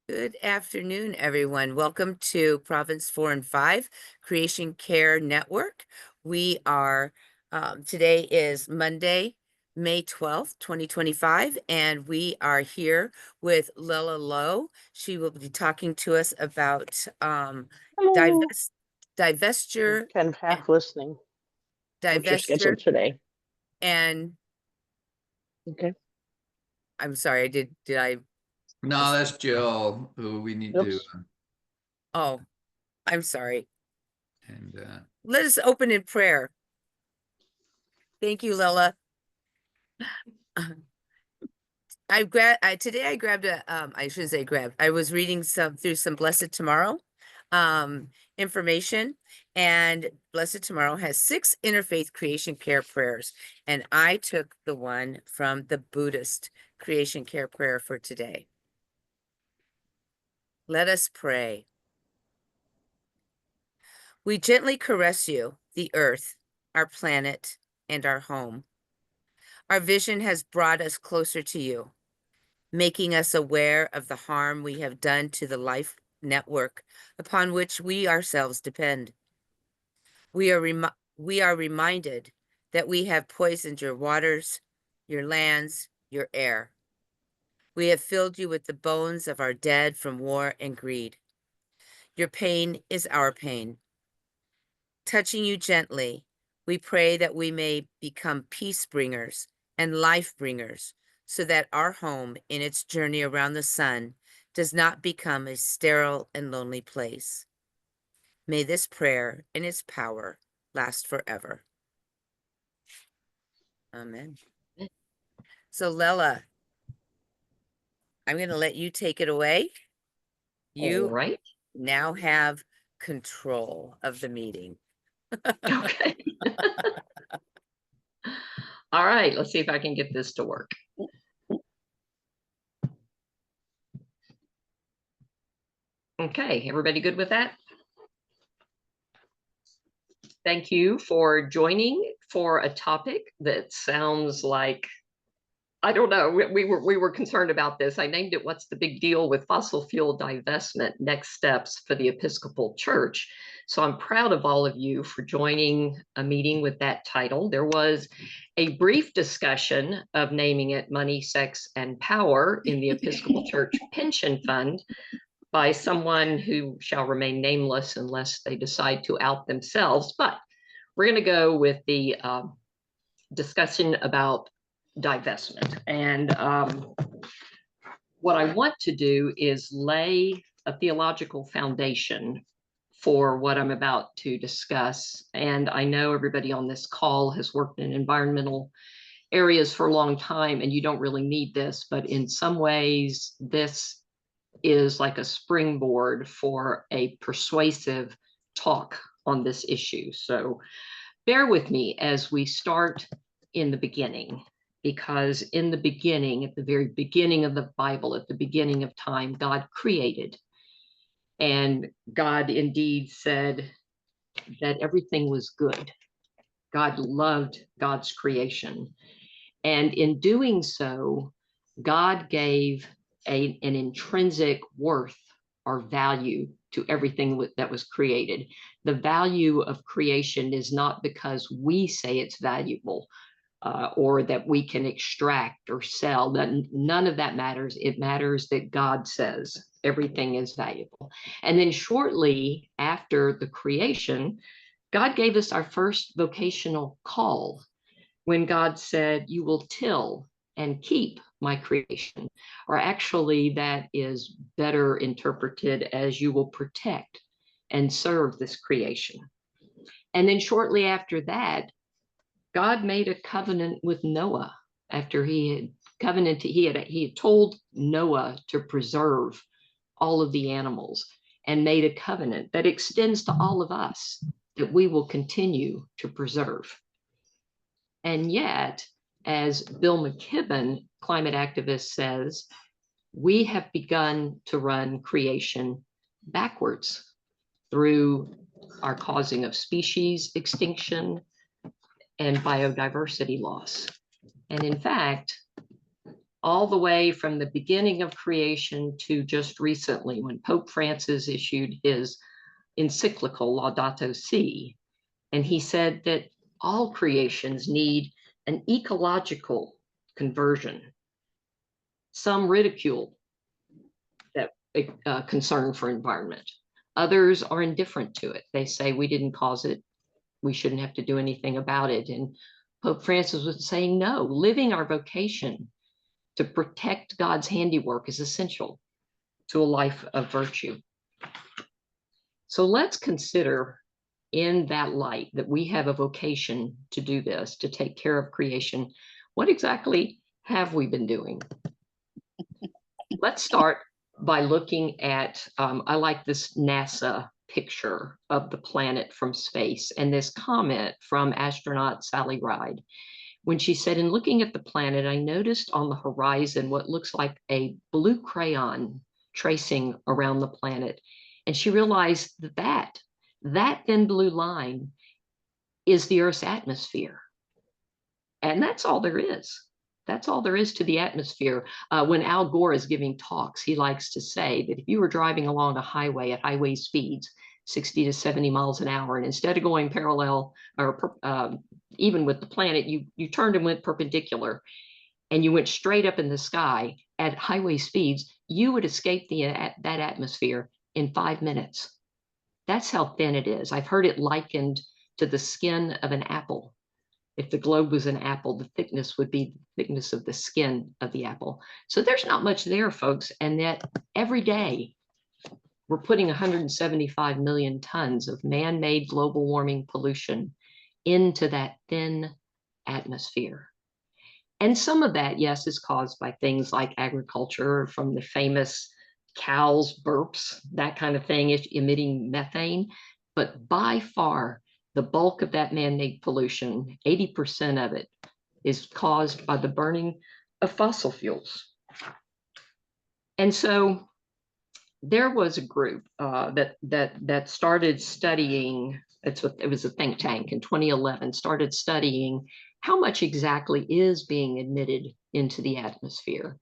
Good afternoon, everyone. Welcome to Province 4 and 5 Creation Care Network. We are, today is Monday, May 12th, 2025, and we are here with Lila Lowe. She will be talking to us about Hello. I'm divestiture, kind of and half listening. What's your divestiture, schedule today? and Okay. I'm sorry, did I No, just, that's Jill who we need to, Oops. oh, I'm sorry. and Let us open in prayer. Thank you, Lila. Today I grabbed I shouldn't say grabbed. I was reading through some Blessed Tomorrow information, and Blessed Tomorrow has 6 interfaith creation care prayers, and I took the one from the Buddhist creation care prayer for today. Let us pray. We gently caress you, the earth, our planet, and our home. Our vision has brought us closer to you, making us aware of the harm we have done to the life network upon which we ourselves depend. We are reminded that we have poisoned your waters, your lands, your air. We have filled you with the bones of our dead from war and greed. Your pain is our pain. Touching you gently, we pray that we may become peace bringers and life bringers, so that our home in its journey around the sun does not become a sterile and lonely place. May this prayer and its power last forever. Amen. So, Lela, I'm going to let you take it away. All You right. now have control of the meeting. Okay. All right. Let's see if I can get this to work. Okay. Everybody good with that? Thank you for joining for a topic that sounds like, I don't know. We were concerned about this. I named it "What's the Big Deal with Fossil Fuel Divestment? Next Steps for the Episcopal Church." So I'm proud of all of you for joining a meeting with that title. There was a brief discussion of naming it "Money, Sex, and Power" in the Episcopal Church Pension Fund by someone who shall remain nameless unless they decide to out themselves. But we're going to go with the discussion about divestment. And what I want to do is lay a theological foundation for what I'm about to discuss. And I know everybody on this call has worked in environmental areas for a long time, and you don't really need this, but in some ways, this is like a springboard for a persuasive talk on this issue. So bear with me as we start in the beginning, because in the beginning, at the very beginning of the Bible, at the beginning of time, God created. And God indeed said that everything was good. God loved God's creation. And in doing so, God gave an intrinsic worth or value to everything that was created. The value of creation is not because we say it's valuable or that we can extract or sell. None of that matters. It matters that God says everything is valuable. And then shortly after the creation, God gave us our first vocational call when God said, "You will till and keep my creation," or actually that is better interpreted as, "You will protect and serve this creation." And then shortly after that, God made a covenant with Noah after he had told Noah to preserve all of the animals, and made a covenant that extends to all of us that we will continue to preserve. And yet, as Bill McKibben, climate activist, says, we have begun to run creation backwards through our causing of species extinction and biodiversity loss. And in fact, all the way from the beginning of creation to just recently when Pope Francis issued his encyclical Laudato Si. And he said that all creations need an ecological conversion. Some ridicule that concern for environment. Others are indifferent to it. They say we didn't cause it. We shouldn't have to do anything about it. And Pope Francis was saying, no, living our vocation to protect God's handiwork is essential to a life of virtue. So let's consider in that light that we have a vocation to do this, to take care of creation. What exactly have we been doing? Let's start by looking at, I like this NASA picture of the planet from space and this comment from astronaut Sally Ride. When she said, in looking at the planet, I noticed on the horizon what looks like a blue crayon tracing around the planet. And she realized that thin blue line is the Earth's atmosphere. And that's all there is. That's all there is to the atmosphere. When Al Gore is giving talks, he likes to say that if you were driving along a highway at highway speeds, 60 to 70 miles an hour, and instead of going parallel or even with the planet, you turned and went perpendicular, and you went straight up in the sky at highway speeds, you would escape that atmosphere in 5 minutes. That's how thin it is. I've heard it likened to the skin of an apple. If the globe was an apple, the thickness would be the thickness of the skin of the apple. So there's not much there, folks. And that every day we're putting 175 million tons of man-made global warming pollution into that thin atmosphere. And some of that, yes, is caused by things like agriculture, from the famous cows' burps, that kind of thing, emitting methane. But by far, the bulk of that man-made pollution, 80% of it, is caused by the burning of fossil fuels. And so there was a group that started studying, it was a think tank in 2011, started studying how much exactly is being emitted into the atmosphere.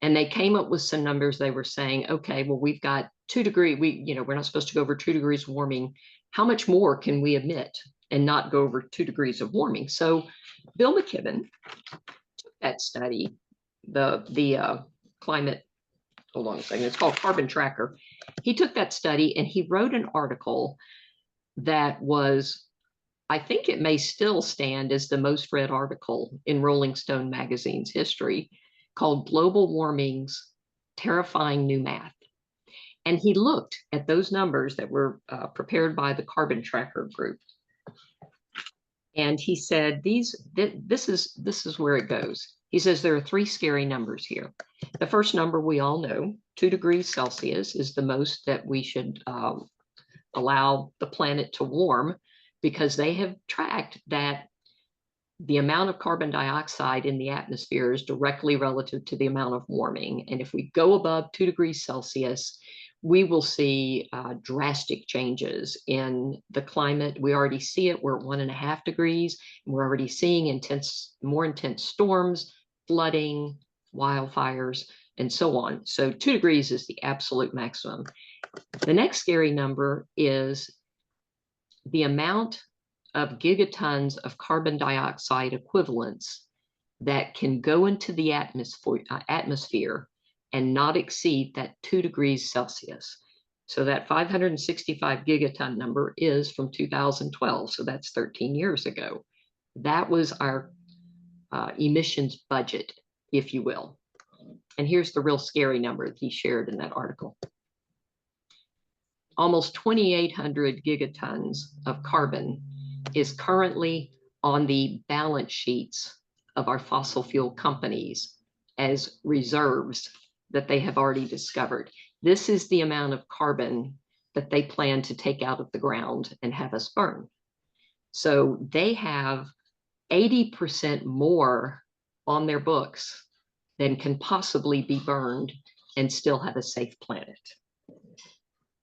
And they came up with some numbers. They were saying, okay, well, we've got 2 degrees, we're not supposed to go over 2 degrees warming. How much more can we emit and not go over 2 degrees of warming? So Bill McKibben took that study, the climate, hold on a second, it's called Carbon Tracker. He took that study and he wrote an article that was, I think it may still stand as the most read article in Rolling Stone magazine's history, called Global Warming's Terrifying New Math. And he looked at those numbers that were prepared by the Carbon Tracker group. And he said, this is where it goes. He says there are 3 scary numbers here. The first number we all know, 2 degrees Celsius, is the most that we should allow the planet to warm, because they have tracked that the amount of carbon dioxide in the atmosphere is directly relative to the amount of warming. And if we go above 2 degrees Celsius, we will see drastic changes in the climate. We already see it. We're at 1.5 degrees. And we're already seeing more intense storms, flooding, wildfires, and so on. So 2 degrees is the absolute maximum. The next scary number is the amount of gigatons of carbon dioxide equivalents that can go into the atmosphere and not exceed that 2 degrees Celsius. So that 565 gigaton number is from 2012. So that's 13 years ago. That was our emissions budget, if you will. And here's the real scary number that he shared in that article. Almost 2,800 gigatons of carbon is currently on the balance sheets of our fossil fuel companies as reserves that they have already discovered. This is the amount of carbon that they plan to take out of the ground and have us burn. So they have 80% more on their books than can possibly be burned and still have a safe planet.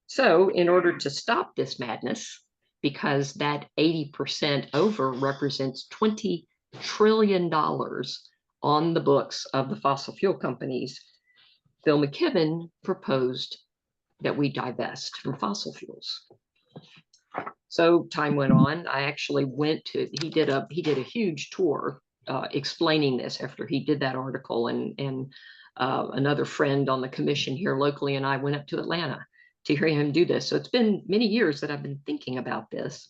So in order to stop this madness, because that 80% over represents $20 trillion on the books of the fossil fuel companies, Bill McKibben proposed that we divest from fossil fuels. So time went on. I actually went to, he did a huge tour explaining this after he did that article, and another friend on the commission here locally and I went up to Atlanta to hear him do this. So it's been many years that I've been thinking about this.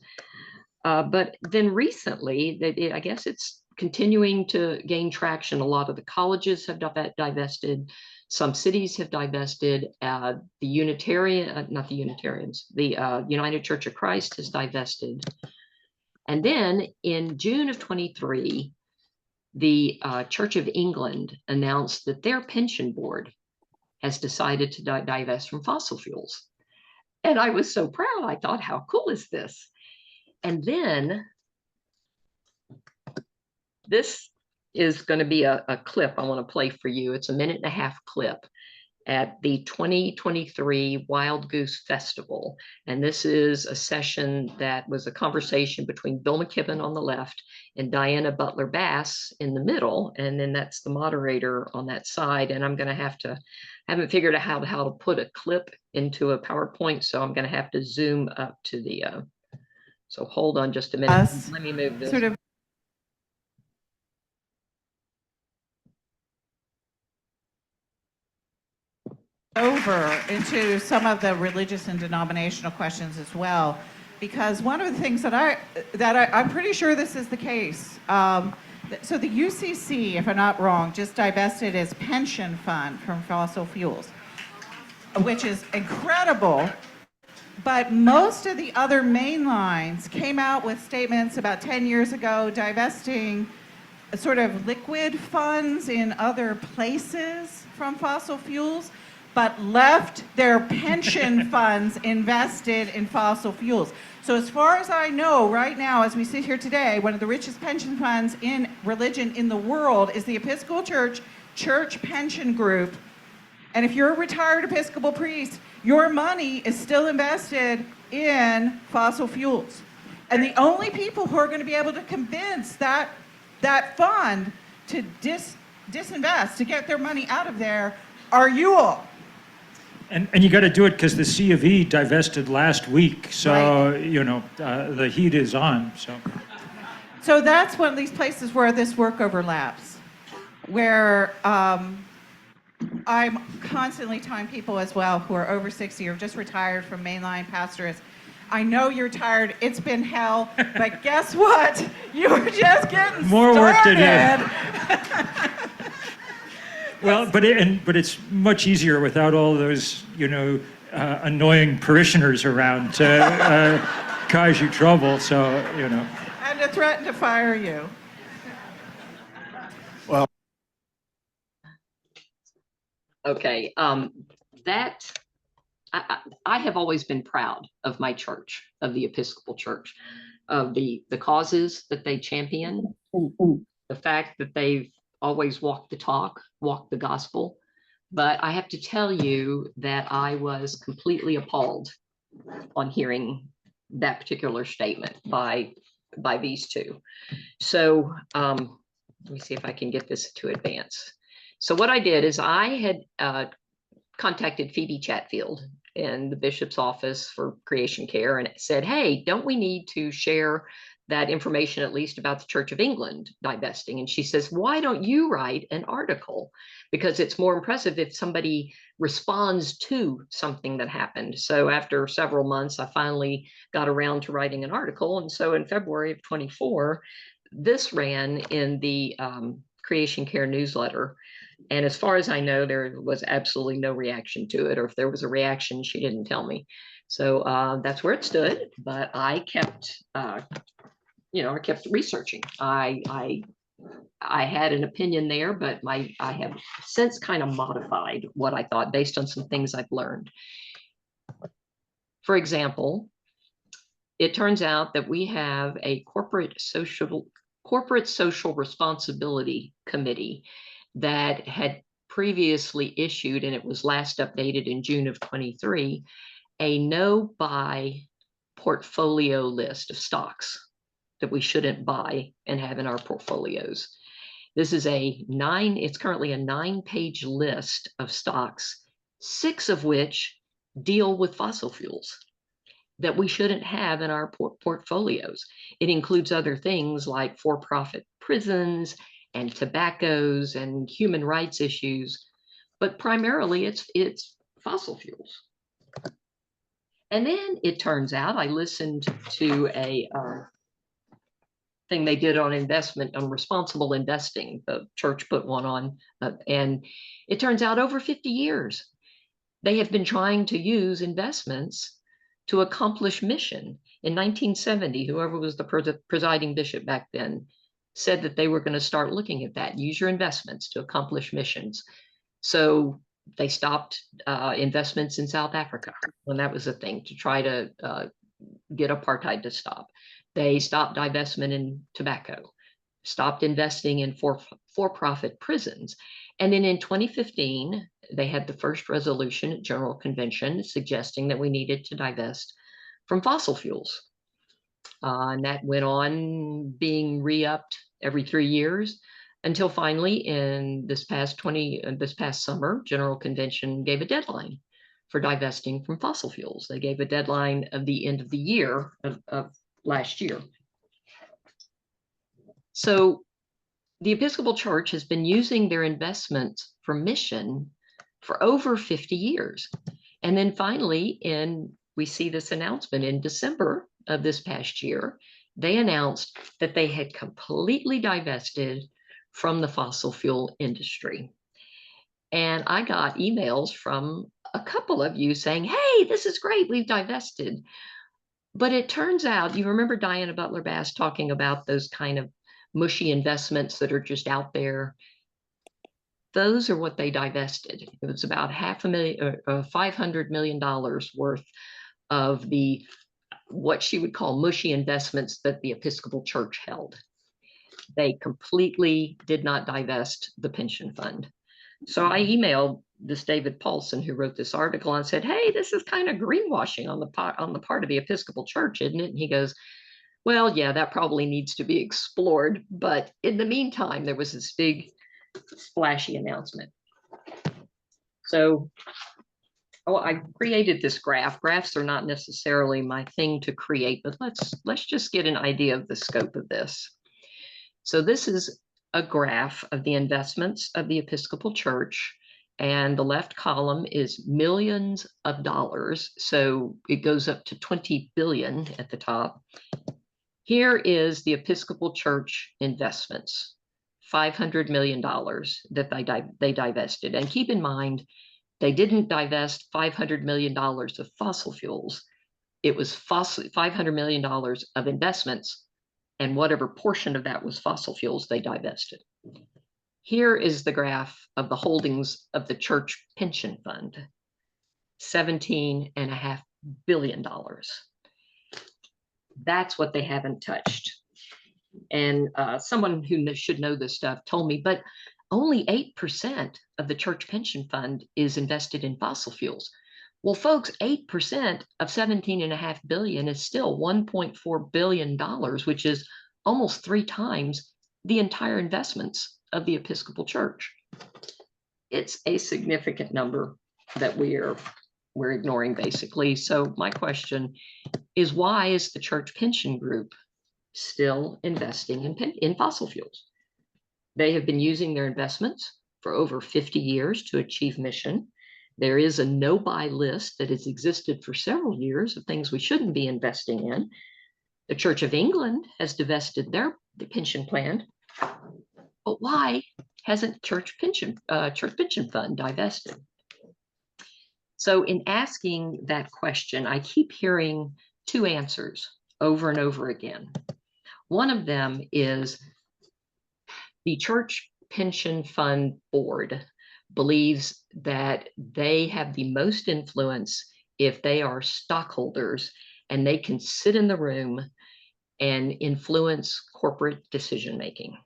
But then recently, I guess it's continuing to gain traction. A lot of the colleges have divested. Some cities have divested. The not the Unitarians, the United Church of Christ has divested. And then in June of 23, the Church of England announced that their pension board has decided to divest from fossil fuels. And I was so proud. I thought, how cool is this? And then this is going to be a clip I want to play for you. It's a 1.5-minute clip at the 2023 Wild Goose Festival. And this is a session that was a conversation between Bill McKibben on the left and Diana Butler Bass in the middle. And then that's the moderator on that side. And I'm going to have to, I haven't figured out how to put a clip into a PowerPoint. So I'm going to have to zoom up to the, so hold on just a minute. Let me move this. Sort of over into some of the religious and denominational questions as well, because one of the things that I'm pretty sure this is the case. So the UCC, if I'm not wrong, just divested its pension fund from fossil fuels, which is incredible. But most of the other main lines came out with statements about 10 years ago divesting sort of liquid funds in other places from fossil fuels, but left their pension funds invested in fossil fuels. So as far as I know, right now, as we sit here today, one of the richest pension funds in religion in the world is the Episcopal Church Pension Group. And if you're a retired Episcopal priest, your money is still invested in fossil fuels. And the only people who are going to be able to convince that fund to disinvest, to get their money out of there, are you all. And you got to do it because the C of E divested last week. So, Right. you know, the heat is on. So that's one of these places where this work overlaps, where I'm constantly telling people as well who are over 60 or just retired from mainline pastorates, I know you're tired, it's been hell, but guess what? You're just getting More work to do. Well, but it's much easier without all those, you know, annoying parishioners around to cause you trouble. So, you know. And to threaten to fire you. Well, Okay, that I have always been proud of my church, of the Episcopal Church, of the causes that they champion, the fact that they've always walked the talk, walked the gospel. But I have to tell you that I was completely appalled on hearing that particular statement by these two. So let me see if I can get this to advance. So what I did is I had contacted Phoebe Chatfield in the bishop's office for creation care and said, hey, don't we need to share that information, at least about the Church of England divesting? And she says, why don't you write an article? Because it's more impressive if somebody responds to something that happened. So after several months, I finally got around to writing an article. And so in February of 24, this ran in the Creation Care newsletter. And as far as I know, there was absolutely no reaction to it, or if there was a reaction, she didn't tell me. So that's where it stood. But I kept, I kept researching. I had an opinion there, but I have since kind of modified what I thought based on some things I've learned. For example, it turns out that we have a corporate social responsibility committee that had previously issued, and it was last updated in June of 23, a no-buy portfolio list of stocks that we shouldn't buy and have in our portfolios. This is it's currently a 9-page list of stocks, 6 of which deal with fossil fuels that we shouldn't have in our portfolios. It includes other things like for-profit prisons and tobaccos and human rights issues, but primarily it's fossil fuels. And then it turns out I listened to a thing they did on responsible investing. The church put one on, and it turns out over 50 years, they have been trying to use investments to accomplish mission. In 1970, whoever was the presiding bishop back then said that they were going to start looking at that, use your investments to accomplish missions. So they stopped investments in South Africa when that was a thing, to try to get apartheid to stop. They stopped divestment in tobacco, stopped investing in for-profit prisons. And then in 2015, they had the first resolution at General Convention suggesting that we needed to divest from fossil fuels. And that went on being re-upped every 3 years until finally in this past summer, General Convention gave a deadline for divesting from fossil fuels. They gave a deadline of the end of the year of last year. So the Episcopal Church has been using their investments for mission for over 50 years. And then finally, we see this announcement in December of this past year, they announced that they had completely divested from the fossil fuel industry. And I got emails from a couple of you saying, hey, this is great, we've divested. But it turns out, you remember Diana Butler Bass talking about those kind of mushy investments that are just out there? Those are what they divested. It was about $500 million worth of what she would call mushy investments that the Episcopal Church held. They completely did not divest the pension fund. So I emailed this David Paulson, who wrote this article, and said, hey, this is kind of greenwashing on the part of the Episcopal Church, isn't it? And he goes, well, yeah, that probably needs to be explored. But in the meantime, there was this big splashy announcement. So I created this graph. Graphs are not necessarily my thing to create, but let's just get an idea of the scope of this. So this is a graph of the investments of the Episcopal Church, and the left column is millions of dollars. So it goes up to 20 billion at the top. Here is the Episcopal Church investments, $500 million that they divested. And keep in mind, they didn't divest $500 million of fossil fuels. It was $500 million of investments, and whatever portion of that was fossil fuels, they divested. Here is the graph of the holdings of the church pension fund, $17.5 billion. That's what they haven't touched. And someone who should know this stuff told me, but only 8% of the church pension fund is invested in fossil fuels. Well, folks, 8% of $17.5 billion is still $1.4 billion, which is almost 3 times the entire investments of the Episcopal Church. It's a significant number that we're ignoring, basically. So my question is, why is the church pension group still investing in fossil fuels? They have been using their investments for over 50 years to achieve mission. There is a no-buy list that has existed for several years of things we shouldn't be investing in. The Church of England has divested the pension plan, but why hasn't church pension fund divested? So in asking that question, I keep hearing 2 answers over and over again. One of them is the church pension fund board believes that they have the most influence if they are stockholders, and they can sit in the room and influence corporate decision making.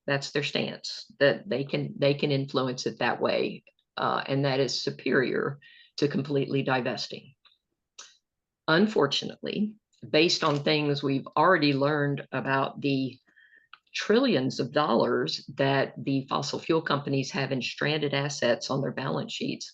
That's their stance, that they can influence it that way, and that is superior to completely divesting. Unfortunately, based on things we've already learned about the trillions of dollars that the fossil fuel companies have in stranded assets on their balance sheets,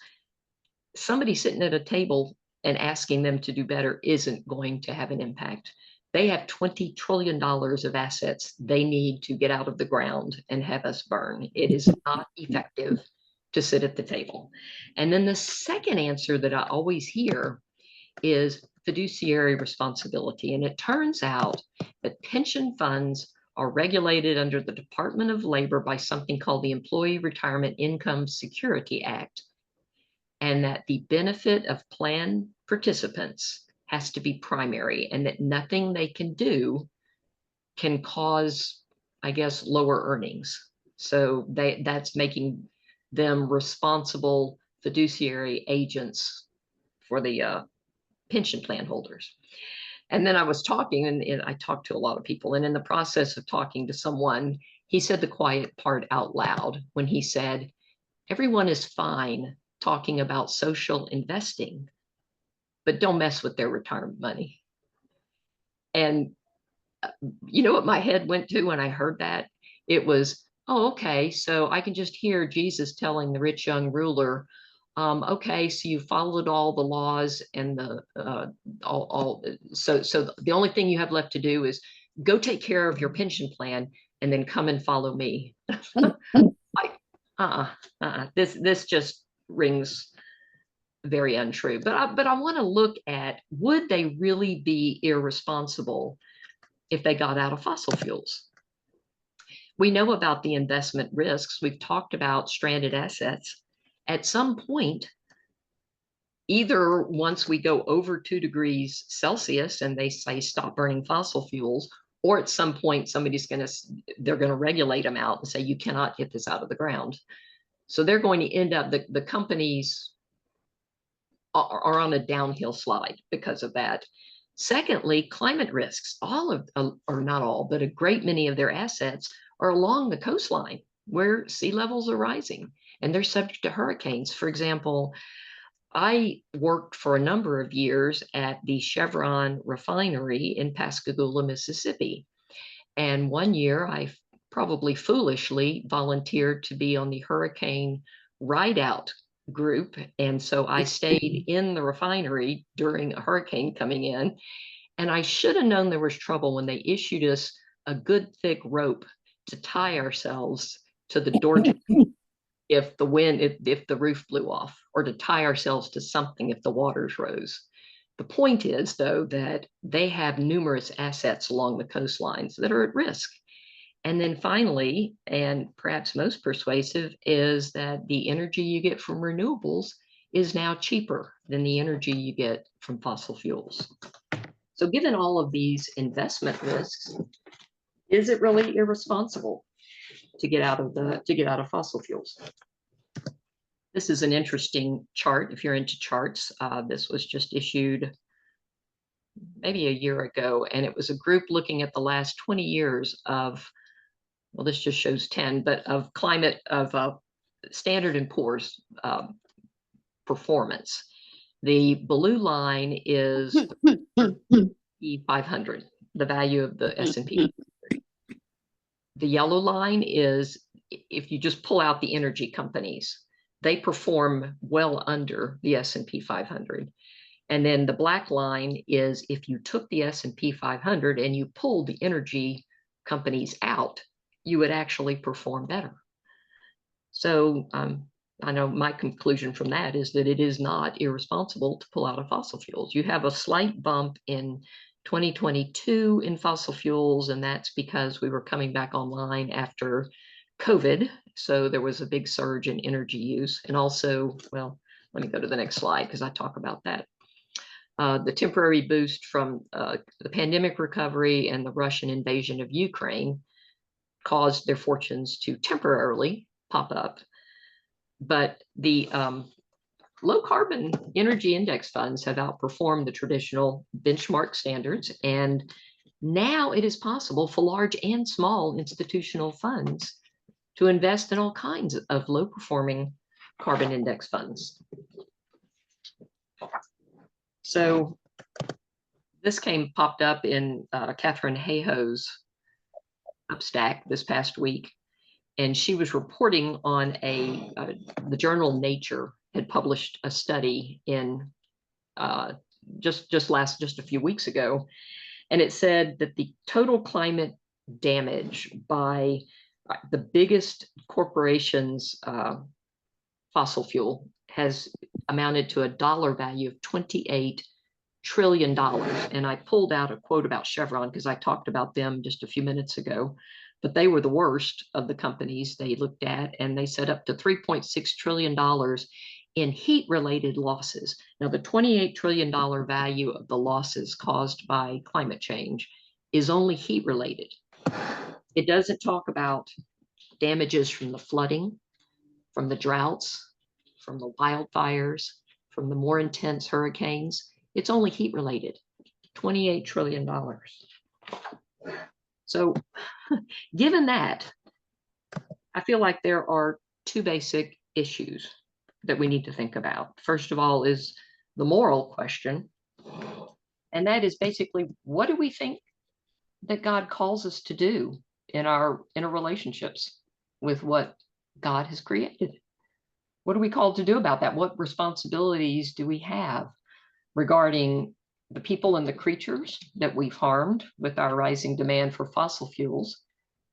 somebody sitting at a table and asking them to do better isn't going to have an impact. They have $20 trillion of assets they need to get out of the ground and have us burn. It is not effective to sit at the table. And then the second answer that I always hear is fiduciary responsibility. And it turns out that pension funds are regulated under the Department of Labor by something called the Employee Retirement Income Security Act, and that the benefit of plan participants has to be primary, and that nothing they can do can cause, I guess, lower earnings. So that's making them responsible fiduciary agents for the pension plan holders. And then I was talking, and I talked to a lot of people, and in the process of talking to someone, he said the quiet part out loud when he said, everyone is fine talking about social investing, but don't mess with their retirement money. And you know what my head went to when I heard that? It was, oh, okay, so I can just hear Jesus telling the rich young ruler, okay, so you followed all the laws and the so the only thing you have left to do is go take care of your pension plan and then come and follow me. Like, this just rings very untrue. But I want to look at, would they really be irresponsible if they got out of fossil fuels? We know about the investment risks. We've talked about stranded assets. At some point, either once we go over 2 degrees Celsius and they say stop burning fossil fuels, or at some point they're going to regulate them out and say you cannot get this out of the ground. So they're going to end up, the companies are on a downhill slide because of that. Secondly, climate risks. Or not all, but a great many of their assets are along the coastline where sea levels are rising, and they're subject to hurricanes. For example, I worked for a number of years at the Chevron refinery in Pascagoula, Mississippi. And one year I probably foolishly volunteered to be on the hurricane ride-out group. And so I stayed in the refinery during a hurricane coming in. And I should have known there was trouble when they issued us a good thick rope to tie ourselves to the door if the roof blew off, or to tie ourselves to something if the waters rose. The point is, though, that they have numerous assets along the coastlines that are at risk. And then finally, and perhaps most persuasive, is that the energy you get from renewables is now cheaper than the energy you get from fossil fuels. So given all of these investment risks, is it really irresponsible to get out of fossil fuels? This is an interesting chart if you're into charts. This was just issued maybe a year ago, and it was a group looking at the last 20 years of, well, this just shows 10, but of climate, of Standard & Poor's performance. The blue line is the 500, the value of the S&P. The yellow line is if you just pull out the energy companies, they perform well under the S&P 500. And then the black line is if you took the S&P 500 and you pulled the energy companies out, you would actually perform better. So I know my conclusion from that is that it is not irresponsible to pull out of fossil fuels. You have a slight bump in 2022 in fossil fuels, and that's because we were coming back online after COVID. So there was a big surge in energy use. And also, well, let me go to the next slide because I talk about that. The temporary boost from the pandemic recovery and the Russian invasion of Ukraine caused their fortunes to temporarily pop up. But the low carbon energy index funds have outperformed the traditional benchmark standards. And now it is possible for large and small institutional funds to invest in all kinds of low performing carbon index funds. So this popped up in Catherine Hayhoe's Substack this past week, and she was reporting on the journal Nature had published a study in just a few weeks ago, and it said that the total climate damage by the biggest corporations' fossil fuel has amounted to a dollar value of $28 trillion. And I pulled out a quote about Chevron because I talked about them just a few minutes ago, but they were the worst of the companies they looked at, and they said up to $3.6 trillion in heat-related losses. Now, the $28 trillion value of the losses caused by climate change is only heat-related. It doesn't talk about damages from the flooding, from the droughts, from the wildfires, from the more intense hurricanes. It's only heat-related, $28 trillion. So given that, I feel like there are two basic issues that we need to think about. First of all is the moral question, and that is basically, what do we think that God calls us to do in our interrelationships with what God has created? What are we called to do about that? What responsibilities do we have regarding the people and the creatures that we've harmed with our rising demand for fossil fuels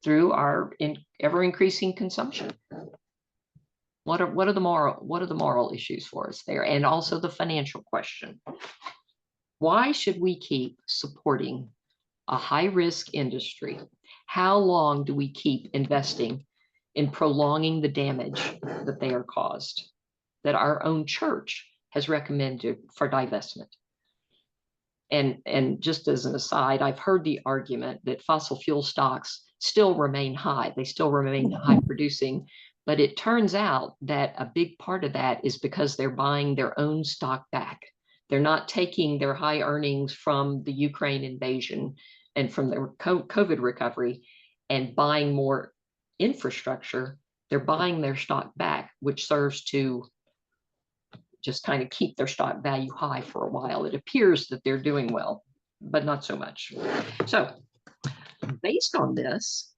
through our ever-increasing consumption? What are the moral issues for us there? And also the financial question. Why should we keep supporting a high-risk industry? How long do we keep investing in prolonging the damage that they are caused, that our own church has recommended for divestment? And just as an aside, I've heard the argument that fossil fuel stocks still remain high. They still remain high producing, but it turns out that a big part of that is because they're buying their own stock back. They're not taking their high earnings from the Ukraine invasion and from the COVID recovery and buying more infrastructure. They're buying their stock back, which serves to just kind of keep their stock value high for a while. It appears that they're doing well, but not so much. So based on this,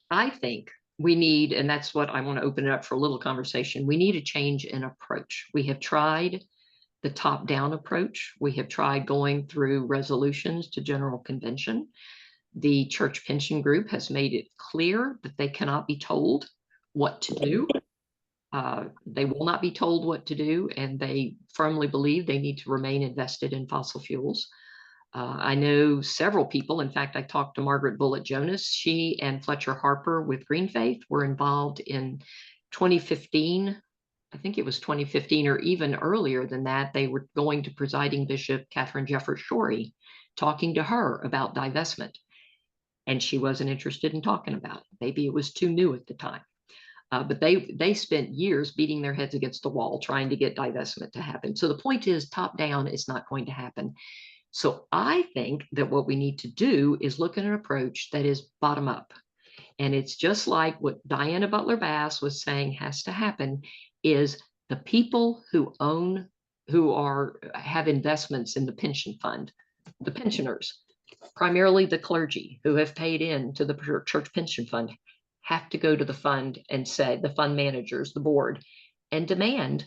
I think we need, and that's what I want to open it up for a little conversation, we need a change in approach. We have tried the top-down approach. We have tried going through resolutions to General Convention. The Church Pension Group has made it clear that they cannot be told what to do. They will not be told what to do, and they firmly believe they need to remain invested in fossil fuels. I know several people. In fact, I talked to Margaret Bullitt Jonas. She and Fletcher Harper with Green Faith were involved in 2015. I think it was 2015 or even earlier than that. They were going to presiding Bishop Catherine Jeffers Shorey, talking to her about divestment. And she wasn't interested in talking about it. Maybe it was too new at the time. But they spent years beating their heads against the wall trying to get divestment to happen. So the point is, top down is not going to happen. So I think that what we need to do is look at an approach that is bottom up. And it's just like what Diana Butler Bass was saying has to happen, is the people who have investments in the pension fund, the pensioners, primarily the clergy who have paid in to the church pension fund, have to go to the fund and say, the fund managers, the board, and demand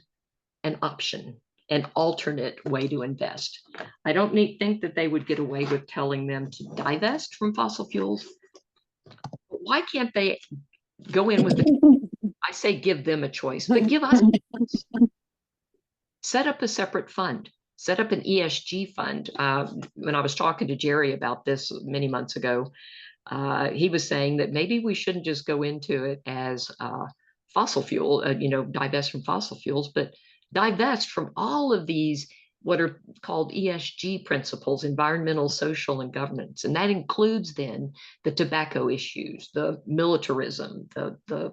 an option, an alternate way to invest. I don't think that they would get away with telling them to divest from fossil fuels. Why can't they go in with I say give them a choice, but give us a choice. Set up a separate fund, set up an ESG fund. When I was talking to Jerry about this many months ago, he was saying that maybe we shouldn't just go into it as fossil fuel, divest from fossil fuels, but divest from all of these what are called ESG principles, environmental, social, and governance. And that includes then the tobacco issues, the militarism, the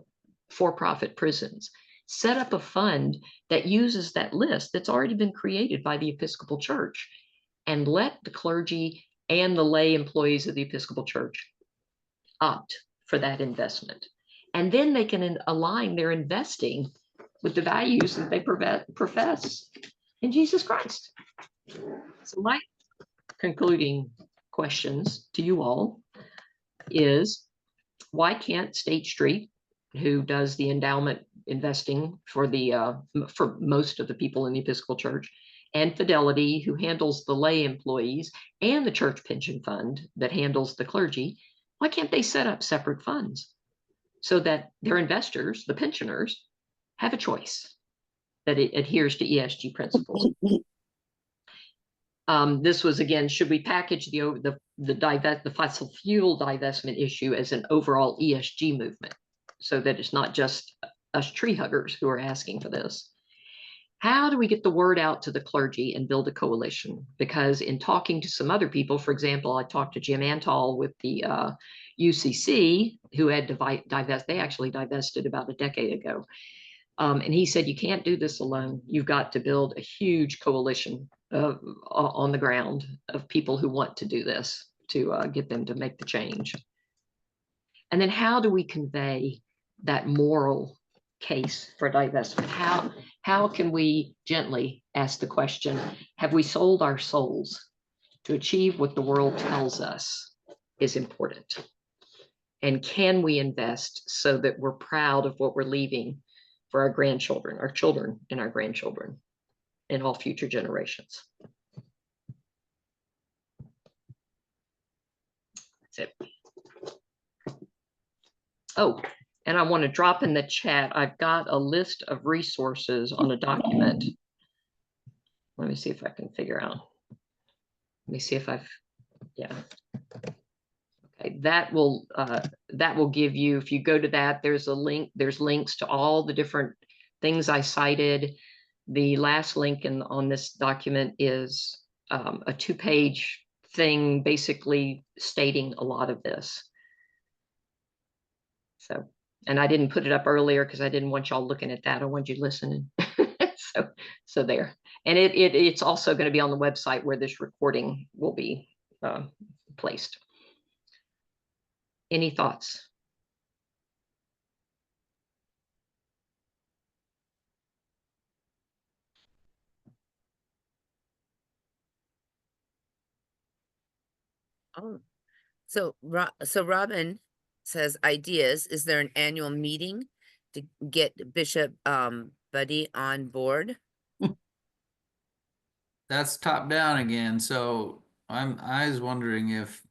for-profit prisons. Set up a fund that uses that list that's already been created by the Episcopal Church, and let the clergy and the lay employees of the Episcopal Church opt for that investment. And then they can align their investing with the values that they profess in Jesus Christ. So my concluding questions to you all is, why can't State Street, who does the endowment investing for the for most of the people in the Episcopal Church, and Fidelity, who handles the lay employees, and the church pension fund that handles the clergy, why can't they set up separate funds so that their investors, the pensioners, have a choice that it adheres to ESG principles? This was, again, should we package the fossil fuel divestment issue as an overall ESG movement so that it's not just us tree huggers who are asking for this? How do we get the word out to the clergy and build a coalition? Because in talking to some other people, for example, I talked to Jim Antal with the UCC, who had they actually divested about a decade ago. And he said, you can't do this alone. You've got to build a huge coalition on the ground of people who want to do this to get them to make the change. And then how do we convey that moral case for divestment? How can we gently ask the question, have we sold our souls to achieve what the world tells us is important? And can we invest so that we're proud of what we're leaving for our grandchildren, our children, and our grandchildren, and all future generations? That's it. Oh, and I want to drop in the chat, I've got a list of resources on a document. Let me see if I can figure out. Let me see if yeah. Okay, that will give you, if you go to that, there's a link, there's links to all the different things I cited. The last link on this document is a 2-page thing basically stating a lot of this. So, and I didn't put it up earlier because I didn't want y'all looking at that. I want you listening. so there. And it's also going to be on the website where this recording will be placed. Any thoughts? Oh, so Robin says ideas. Is there an annual meeting to get Bishop Buddy on board? That's top down again. So I was wondering if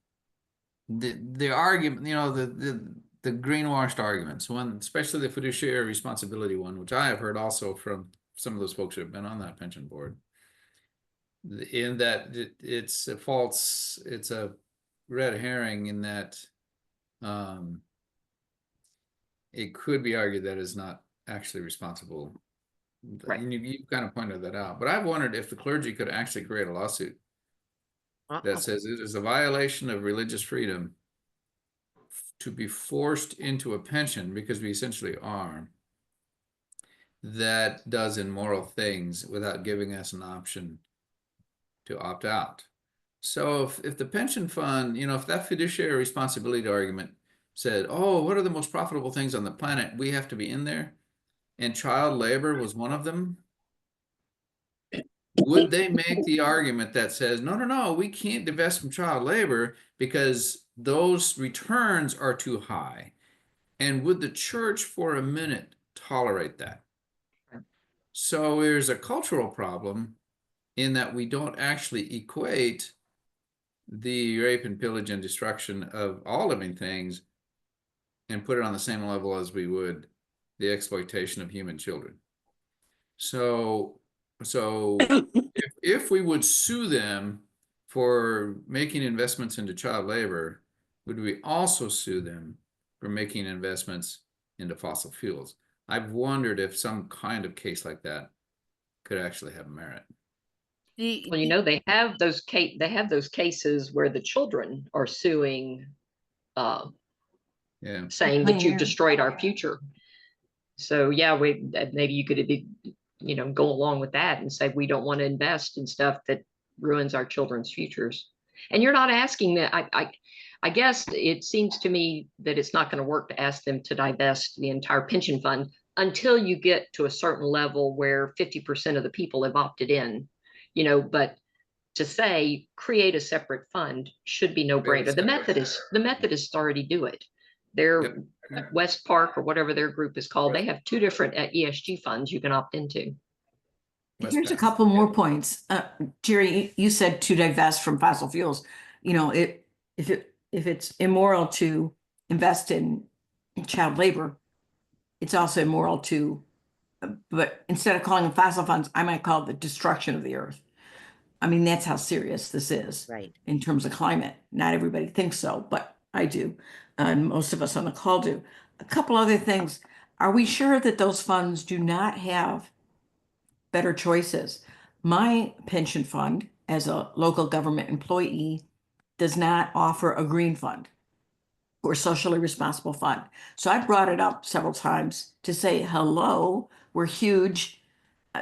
the argument, you know, the greenwashed arguments, especially the fiduciary responsibility one, which I have heard also from some of those folks who have been on that pension board, in that it's a false, it's a red herring in that it could be argued that is not actually responsible. Right. You kind of pointed that out, but I've wondered if the clergy could actually create a lawsuit that says it is a violation of religious freedom to be forced into a pension, because we essentially are, that does immoral things without giving us an option to opt out. So if the pension fund, you know, if that fiduciary responsibility argument said, oh, what are the most profitable things on the planet? We have to be in there. And child labor was one of them. Would they make the argument that says, no, we can't divest from child labor because those returns are too high? And would the church for a minute tolerate that? So there's a cultural problem in that we don't actually equate the rape and pillage and destruction of all living things and put it on the same level as we would the exploitation of human children. So if we would sue them for making investments into child labor, would we also sue them for making investments into fossil fuels? I've wondered if some kind of case like that could actually have merit. Well, you know, they have those cases where the children are suing, saying that you've destroyed our future. So yeah, maybe you could, you know, go along with that and say we don't want to invest in stuff that ruins our children's futures. And you're not asking that. I guess it seems to me that it's not going to work to ask them to divest the entire pension fund until you get to a certain level where 50% of the people have opted in, you know. But to say create a separate fund should be no brainer. The Methodists already do it. Their West Park or whatever their group is called, they have 2 different ESG funds you can opt into. Here's a couple more points. Jerry, you said to divest from fossil fuels. You know, if it's immoral to invest in child labor, it's also immoral to, but instead of calling them fossil funds, I might call it the destruction of the earth. I mean, that's how serious this is Right. in terms of climate. Not everybody thinks so, but I do. And most of us on the call do. A couple other things. Are we sure that those funds do not have better choices? My pension fund, as a local government employee, does not offer a green fund or socially responsible fund. So I brought it up several times to say, hello, we're huge.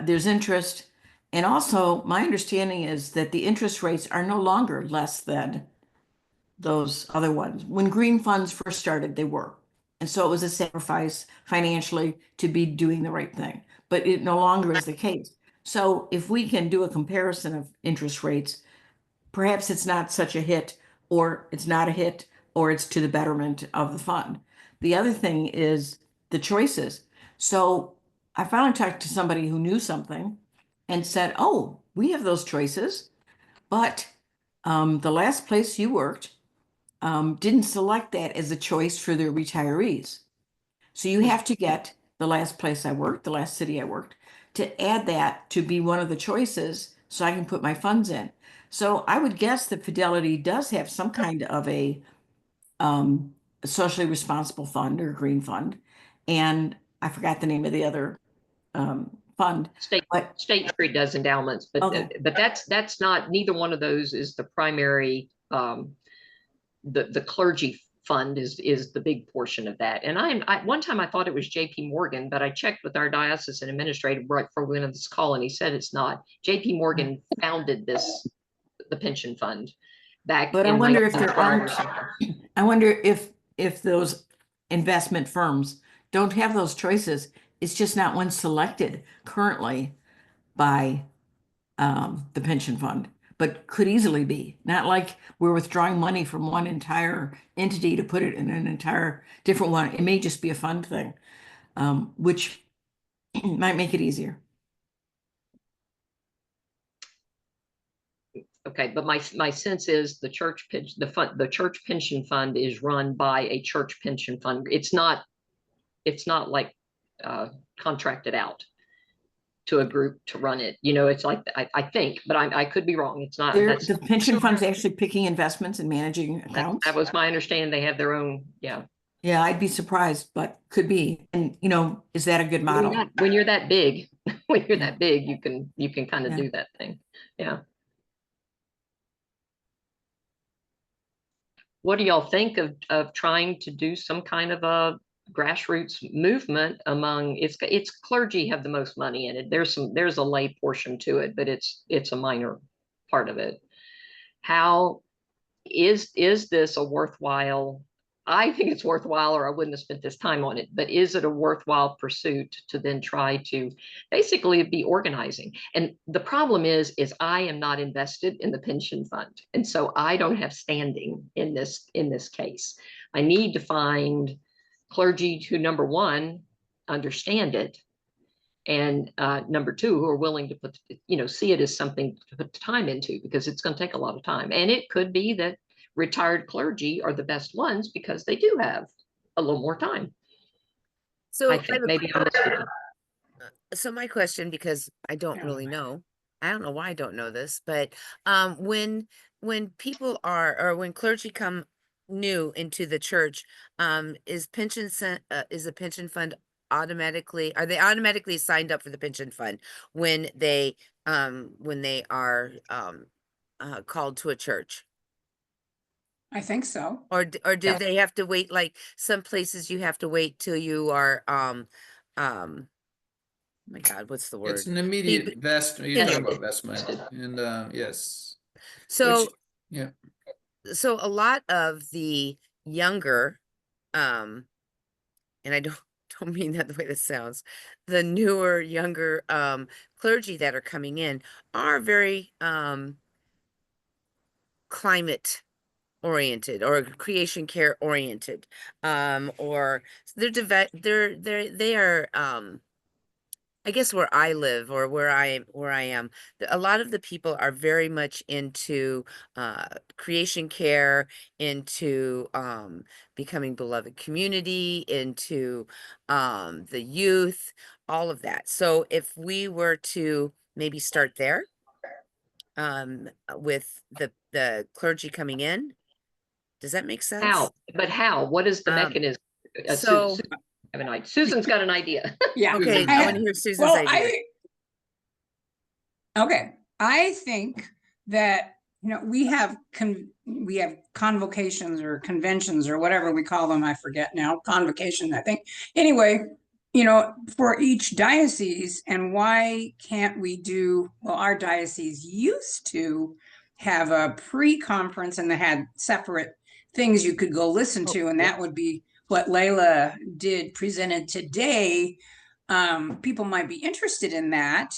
There's interest. And also, my understanding is that the interest rates are no longer less than those other ones. When green funds first started, they were. And so it was a sacrifice financially to be doing the right thing. But it no longer is the case. So if we can do a comparison of interest rates, perhaps it's not such a hit, or it's not a hit, or it's to the betterment of the fund. The other thing is the choices. So I finally talked to somebody who knew something and said, oh, we have those choices, but the last place you worked didn't select that as a choice for their retirees. So you have to get the last place I worked, the last city I worked, to add that to be one of the choices so I can put my funds in. So I would guess that Fidelity does have some kind of a socially responsible fund or green fund. And I forgot the name of the other fund. State Street does endowments, but Okay. but that's not, neither one of those is the primary. The clergy fund is the big portion of that. And I one time I thought it was JP Morgan, but I checked with our diocesan administrator right before we went on this call, and he said it's not. JP Morgan founded the pension fund back But I in wonder if there 1912 or aren't, something. I wonder if those investment firms don't have those choices. It's just not one selected currently by the pension fund, but could easily be. Not like we're withdrawing money from one entire entity to put it in an entire different one. It may just be a fund thing, which might make it easier. Okay, but my sense is the church pension fund is run by a church pension fund. It's not like contracted out to a group to run it. You know, it's like, I think, but I could be wrong. It's not. The pension fund's actually picking investments and managing accounts. That was my understanding. They have their own, yeah. Yeah, I'd be surprised, but could be. And you know, is that a good model? When you're that big, when you're that big, you can kind of Yeah. do that thing. Yeah. What do y'all think of trying to do some kind of a grassroots movement among it's clergy have the most money in it. There's a lay portion to it, but it's a minor part of it. How is this a worthwhile? I think it's worthwhile, or I wouldn't have spent this time on it, but is it a worthwhile pursuit to then try to basically be organizing? And the problem is I am not invested in the pension fund. And so I don't have standing in this case. I need to find clergy who, number one, understand it, and number two, who are willing to put, see it as something to put time into, because it's going to take a lot of time. And it could be that retired clergy are the best ones because they do have a little more time. So I think maybe I'm mistaken. So my question, because I don't really know, I don't know why I don't know this, but when people are, or when clergy come new into the church, is a pension fund automatically, are they automatically signed up for the pension fund when they are called to a church? I think so. Or do Yeah. they have to wait? Like some places you have to wait till you are oh my God, what's the word? It's an immediate Be- investment. You're talking about investment, and yes. So Which, yeah. so a lot of the younger, and I don't mean that the way this sounds, the newer, younger clergy that are coming in are very climate oriented or creation care oriented, or they are, I guess where I live or where I am, a lot of the people are very much into creation care, into becoming beloved community, into the youth, all of that. So if we were to maybe start there, with the clergy coming in, does that make sense? How? But how? What is the Um, mechanism? so- Susan's got an idea. Yeah. Okay, I I want to hear Susan's Well, idea. Okay, I think that, we have convocations or conventions or whatever we call them. I forget now, convocation, I think. Anyway, for each diocese, and why can't we do, well, our diocese used to have a pre-conference and they had separate things you could go listen to, and that would be what Layla presented today. People might be interested in that,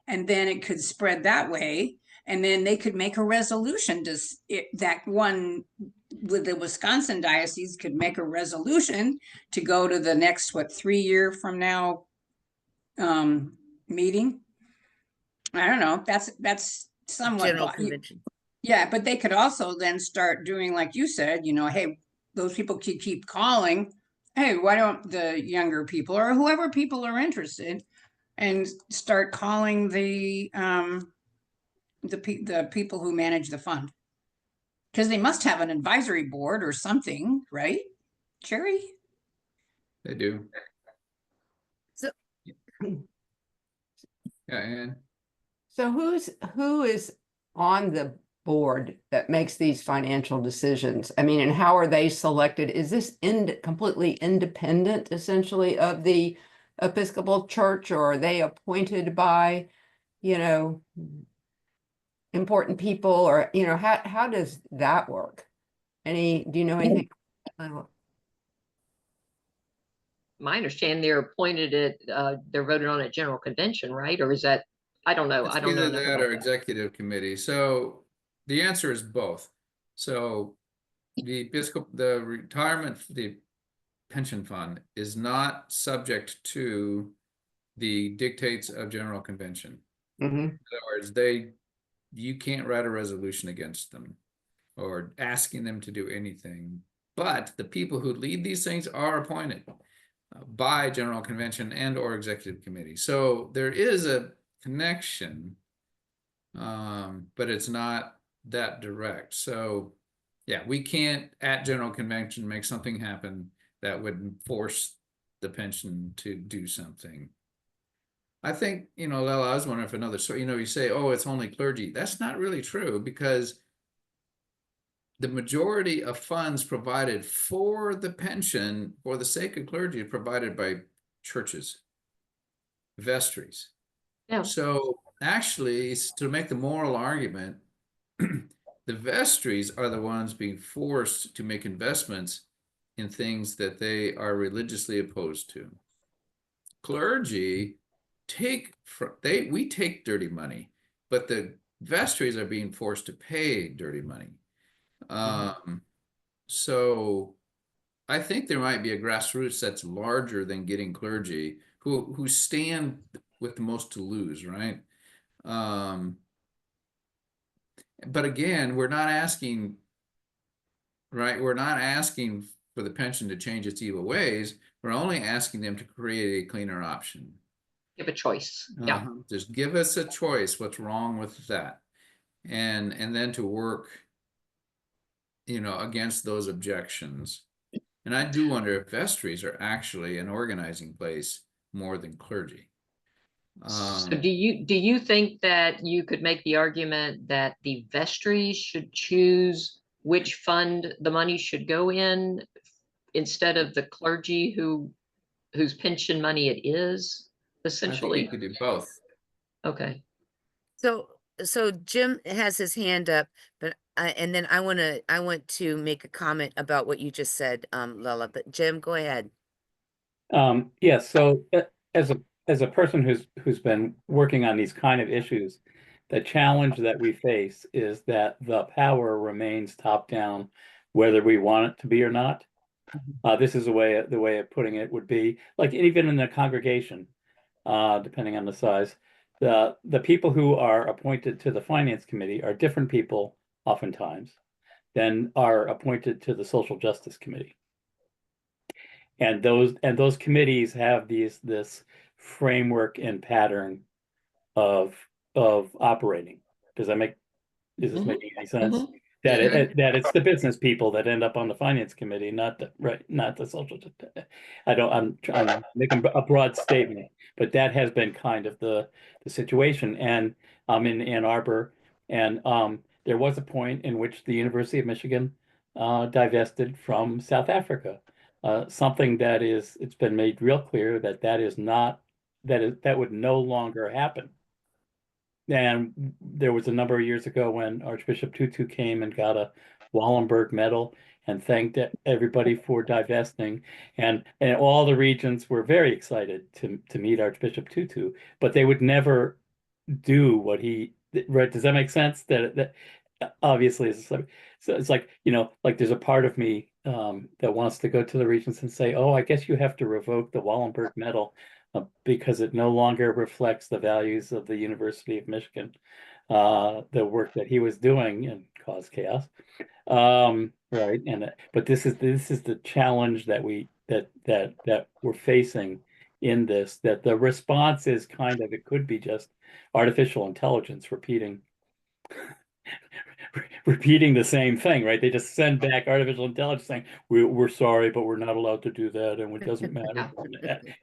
and then it could spread that way, and then they could make a resolution that one with the Wisconsin diocese could make a resolution to go to the next 3 year from now meeting. I don't know, that's somewhat General convention. yeah, but they could also then start doing, like you said, hey, those people keep calling, hey, why don't the younger people or whoever people are interested, and start calling the people who manage the fund, because they must have an advisory board or something, right, Jerry? They do. So- Yeah, and So who is on the board that makes these financial decisions? I mean, and how are they selected? Is this completely independent essentially of the Episcopal Church, or are they appointed by, important people, or, how does that work? Do you know anything? My understanding, they're appointed they're voted on at general convention, right? Or is that, I don't know. it's I don't know either enough that about or that. executive committee. So the answer is both. So the the pension fund is not subject to the dictates of general convention. Mhm. In other words, you can't write a resolution against them or asking them to do anything. But the people who lead these things are appointed by general convention and or executive committee. So there is a connection, but it's not that direct. So yeah, we can't at general convention make something happen that would force the pension to do something. I think, Lela, I was wondering if you say, oh, it's only clergy. That's not really true, because the majority of funds provided for the pension for the sake of clergy are provided by churches, vestries. Yeah. So actually, to make the moral argument, the vestries are the ones being forced to make investments in things that they are religiously opposed to. Clergy we take dirty money, but the vestries are being forced to pay dirty money. So I think there might be a grassroots that's larger than getting clergy who stand with the most to lose, right? But again, we're not asking for the pension to change its evil ways. We're only asking them to create a cleaner option. Give a choice. Yeah. Just give us a choice. What's wrong with that? And then to work, against those objections. And I do wonder if vestries are actually an organizing place more than clergy. So do you think that you could make the argument that the vestries should choose which fund the money should go in instead of the clergy whose pension money it is, I think essentially? you could do both. Okay. So Jim has his hand up, but and then I want to make a comment about what you just said, Lela. But Jim, go ahead. Yes, so as a person who's been working on these kind of issues, the challenge that we face is that the power remains top down whether we want it to be or not. This is the way of putting it would be like even in the congregation, depending on the size, the people who are appointed to the finance committee are different people oftentimes than are appointed to the social justice committee. And those committees have this framework and pattern of operating. Is this making any sense? That it's the business people that end up on the finance committee, not the social. I'm making a broad statement, but that has been kind of the situation. And I'm in Ann Arbor, and there was a point in which the University of Michigan divested from South Africa. Something it's been made real clear that would no longer happen. And there was a number of years ago when Archbishop Tutu came and got a Wallenberg medal and thanked everybody for divesting. And all the regions were very excited to meet Archbishop Tutu, but they would never do what he, right? Does that make sense? That obviously is so it's like, like there's a part of me that wants to go to the regions and say, oh, I guess you have to revoke the Wallenberg medal because it no longer reflects the values of the University of Michigan, the work that he was doing and caused chaos. Right. But this is the challenge that we're facing in this, that the response is it could be just artificial intelligence repeating the same thing, right? They just send back artificial intelligence saying, we're sorry, but we're not allowed to do that, and it doesn't matter,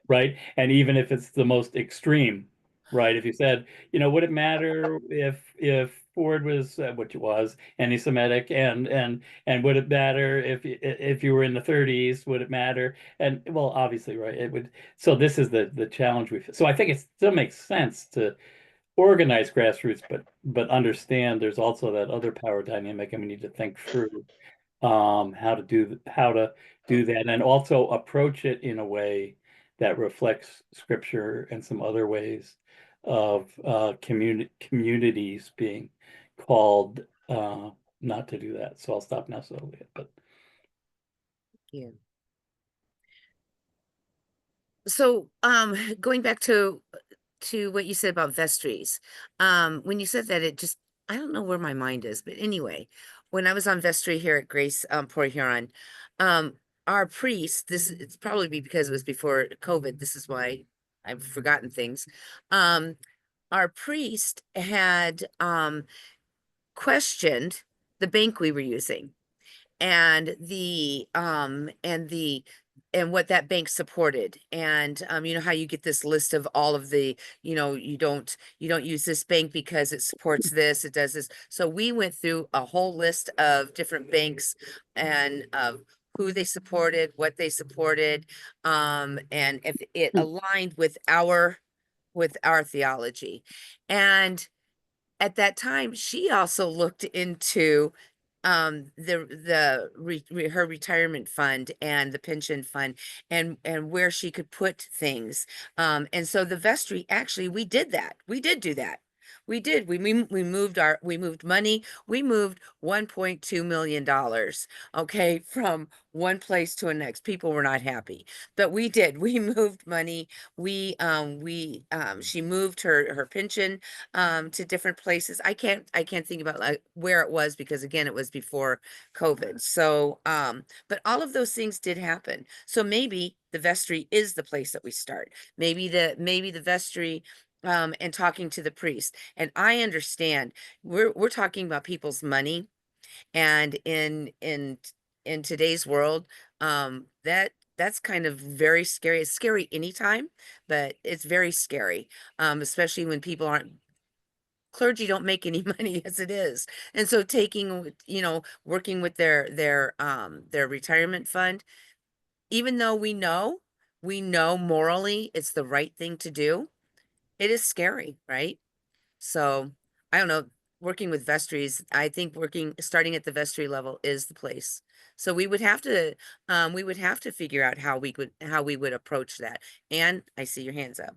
right? And even if it's the most extreme, right? If you said, would it matter if Ford was which it was anti-Semitic, and would it matter if you were in the 30s? Would it matter? And well, obviously, right? It would. So this is the challenge so I think it still makes sense to organize grassroots, but understand there's also that other power dynamic, and we need to think through how to do that, and also approach it in a way that reflects scripture and some other ways of communities being called not to do that. So I'll stop now. Yeah. So going back to what you said about vestries, when you said that, I don't know where my mind is, but anyway, when I was on vestry here at Grace Port Huron, our priest, it's probably because it was before COVID, this is why I've forgotten things. Our priest had questioned the bank we were using and what that bank supported. And how you get this list of all of the, you don't use this bank because it supports this, it does this. So we went through a whole list of different banks and who they supported, what they supported, and if it aligned with our theology. And at that time, she also looked into her retirement fund and the pension fund and where she could put things. And so the vestry, actually, we did that. We did do that. We did. We moved money. We moved $1.2 million, okay, from one place to the next. People were not happy, but we did. We moved money. She moved her pension to different places. I can't think about like where it was, because again, it was before COVID. So but all of those things did happen. So maybe the vestry is the place that we start. Maybe the vestry and talking to the priest. And I understand we're talking about people's money, and in today's world, that's kind of very scary. It's scary anytime, but it's very scary, especially when clergy don't make any money as it is. And so working with their retirement fund, even though we know morally it's the right thing to do, it is scary, right? So I don't know, working with vestries, I think starting at the vestry level is the place. So we would have to figure out how we would approach that. And I see your hands up.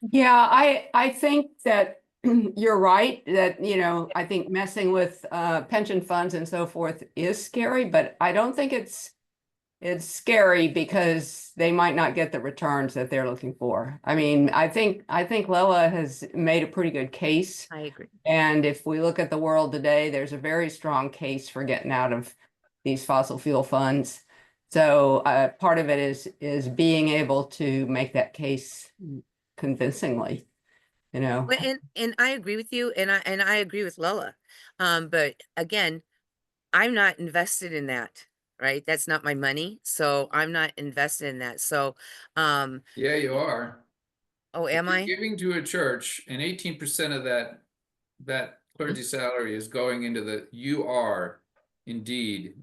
Yeah, I think that you're right that, you know, I think messing with pension funds and so forth is scary, but I don't think it's scary because they might not get the returns that they're looking for. I mean, I think Lela has made a pretty good case. I agree. And if we look at the world today, there's a very strong case for getting out of these fossil fuel funds. So part of it is being able to make that case convincingly, you know. Well, and I agree with you, and I agree with Lola. But again, I'm not invested in that, right? That's not my money, so I'm not invested in that. So, Yeah, you are. oh, If am you're I? giving to a church, and 18% of that clergy salary is going into you are indeed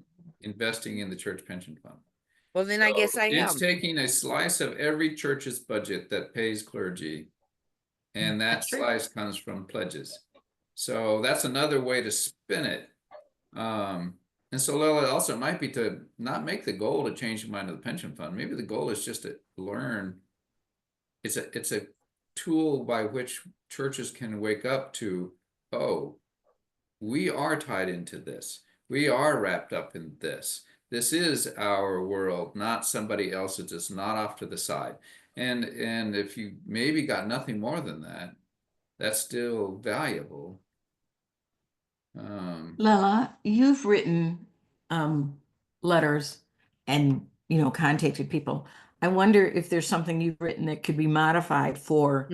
investing in the church pension fund. Well, then I guess I It's am. taking a slice of every church's budget that pays clergy, and that That's true. slice comes from pledges. So that's another way to spin it. And so Lela, also it might be to not make the goal to change the mind of the pension fund. Maybe the goal is just to learn. It's a tool by which churches can wake up to, oh, we are tied into this. We are wrapped up in this. This is our world, not somebody else's. It's not off to the side. And if you maybe got nothing more than that, that's still valuable. Lela, you've written letters and, contacted people. I wonder if there's something you've written that could be modified for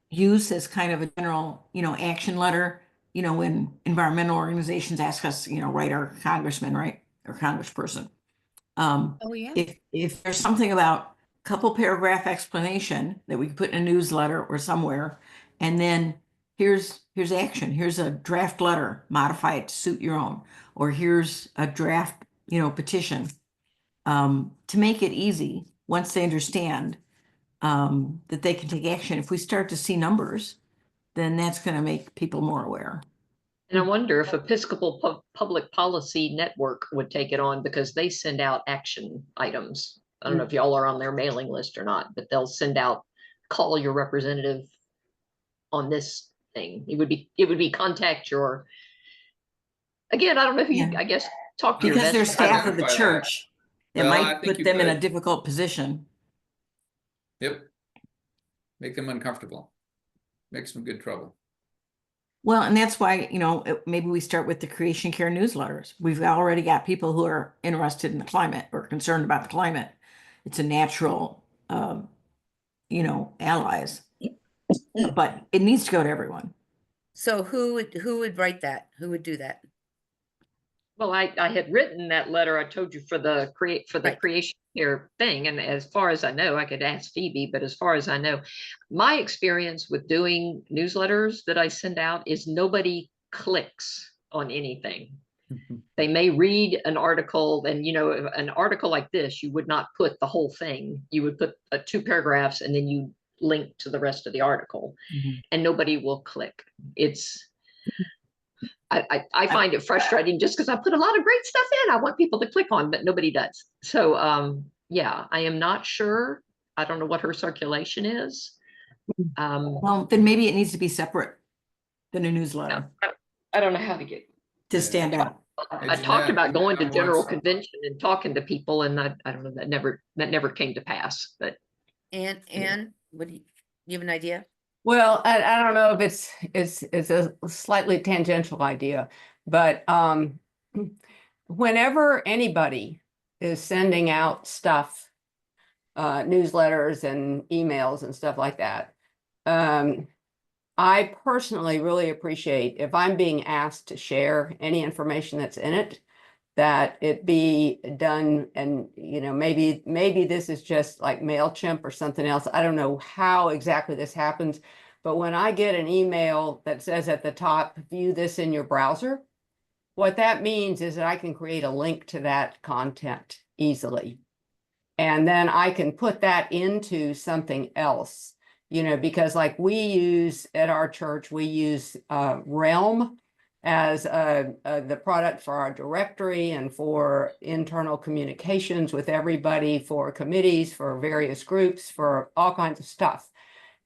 use as kind of a general, action letter, when environmental organizations ask us, write our congressman, right, or congressperson. Oh, yeah. If there's something about a couple paragraph explanation that we could put in a newsletter or somewhere, and then here's action, here's a draft letter, modify it to suit your own, or here's a draft, petition, to make it easy once they understand that they can take action. If we start to see numbers, then that's going to make people more aware. And I wonder if Episcopal Public Policy Network would take it on, because they send out action items. I don't know if y'all are on their mailing list or not, but they'll send out, call your representative on this thing. It would be contact your, again, I don't know who you, Yeah. I guess, talk to your Because they're eventual. staff of the Identify that. church, that Well, I might think put you them in a could. difficult position. Yep. Make them uncomfortable. Make some good trouble. Well, and that's why, maybe we start with the Creation Care newsletters. We've already got people who are interested in the climate or concerned about the climate. It's a natural, allies. But it needs to go to everyone. So who would write that? Who would do that? Well, I had written that letter I told you for the Right. creation care thing, and as far as I know, I could ask Phoebe, but as far as I know, my experience with doing newsletters that I send out is nobody clicks on anything. They may read an article, and an article like this, you would not put the whole thing. You would put 2 paragraphs and then you link to the rest of the article, and nobody will click. I find it frustrating just because I put a lot of great stuff in. I want people to click on, but nobody does. So yeah, I am not sure. I don't know what her circulation is. Well, then maybe it needs to be separate than a newsletter I don't know how to get. to stand out. I Hey, talked Jeanette, about going to Jeanette general wants- convention and talking to people, and I don't know, that never came to pass. But And what do you have an idea? Well, I don't know if it's a slightly tangential idea, but whenever anybody is sending out stuff, newsletters and emails and stuff like that, I personally really appreciate if I'm being asked to share any information that's in it, that it be done. And maybe this is just like MailChimp or something else. I don't know how exactly this happens, but when I get an email that says at the top, view this in your browser, what that means is that I can create a link to that content easily. And then I can put that into something else, because like we use at our church, we use Realm as the product for our directory and for internal communications with everybody, for committees, for various groups, for all kinds of stuff.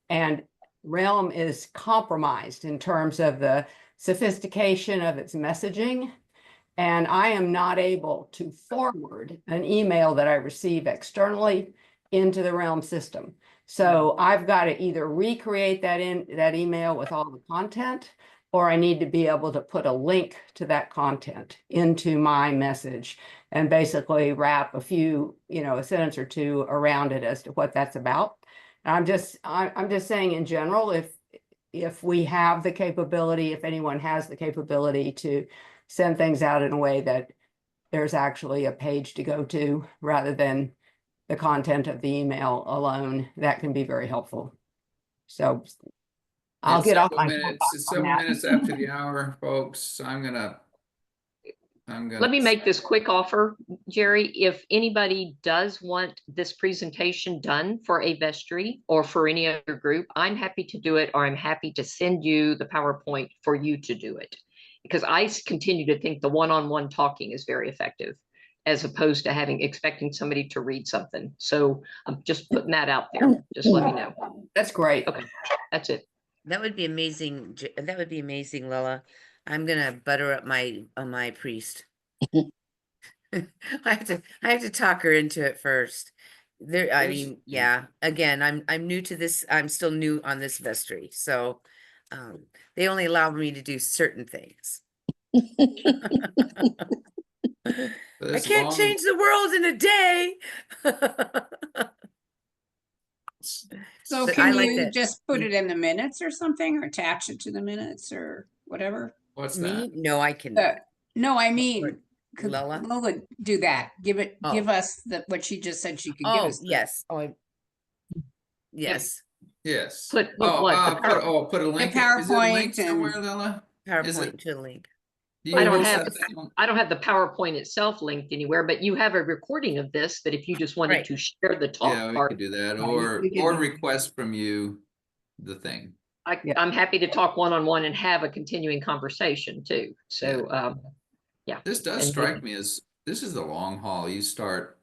And realm is compromised in terms of the sophistication of its messaging. And I am not able to forward an email that I receive externally into the realm system. So I've got to either recreate that email with all the content, or I need to be able to put a link to that content into my message and basically wrap a few, a sentence or two around it as to what that's about. And I'm just saying in general, if we have the capability, if anyone has the capability to send things out in a way that there's actually a page to go to rather than the content of the email alone, that can be very helpful. So I'll get off my It's several minutes after the hour, folks. I'm gonna Let me make this quick offer, Jerry. If anybody does want this presentation done for a vestry or for any other group, I'm happy to do it, or I'm happy to send you the PowerPoint for you to do it. Because I continue to think the one-on-one talking is very effective, as opposed to expecting somebody to read something. So I'm just putting that out there. Just let me know. That's great. Okay, that's it. That would be amazing. That would be amazing, Lila. I'm gonna butter up my priest. I have to talk her into it first. I mean, yeah. Again, I'm new to this. I'm still new on this vestry, so they only allow me to do certain things. I can't change the world in a day. So But can I like you that. just put it in the minutes or something, or attach it to the minutes or whatever? What's Me? that? No, I cannot. No, I mean, could Lola? Lola do that? Give Oh. us what she just said she could give Oh, us. yes. Oh, yes. Yes. Put what? Put a link. PowerPoint Is it a link and- somewhere, Lila? Is PowerPoint it? to a link. Do you I don't host have that thing? I don't have the PowerPoint itself linked anywhere, but you have a recording of this that if you just wanted Right. to share the talk Yeah, we part, could do that, we could or do- request from you the thing. I'm happy to talk one-on-one and have a continuing conversation too. So yeah. This does And strike me as this is the long haul. You start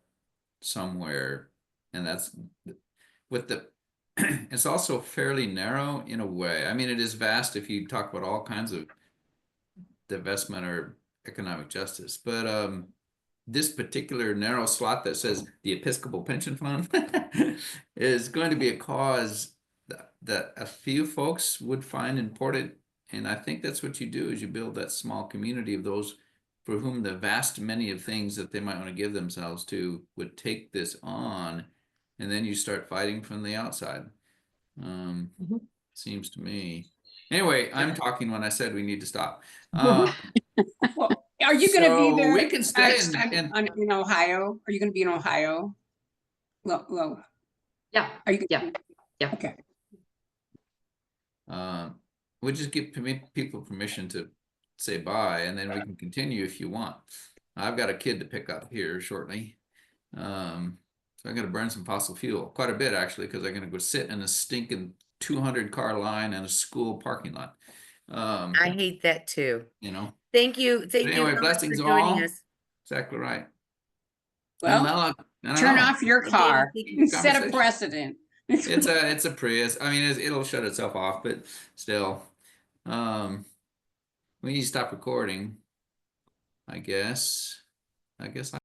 somewhere, and that's with the. It's also fairly narrow in a way. I mean, it is vast if you talk about all kinds of divestment or economic justice, but this particular narrow slot that says the Episcopal Pension Fund is going to be a cause that a few folks would find important. And I think that's what you do is you build that small community of those for whom the vast many of things that they might want to give themselves to would take this on. And then you start fighting from the outside. Seems to me. Anyway, I'm talking when I said we need to stop. Well, are you going to be So there? we can stay in Ohio. Are you going to be in Ohio? Well, yeah, are you? yeah. Okay. We'll just give people permission to say bye, and then we can continue if you want. I've got a kid to pick up here shortly. So I'm going to burn some fossil fuel, quite a bit actually, because I'm going to go sit in a stinking 200-car line in a school parking lot. I hate that too. Thank you. Thank you Anyway, so much blessings for joining all. us. Exactly right. Well, Lila, turn off your car. Set a Conversation. precedent. It's a Prius. I mean, it'll shut itself off, but still, we need to stop recording. I guess.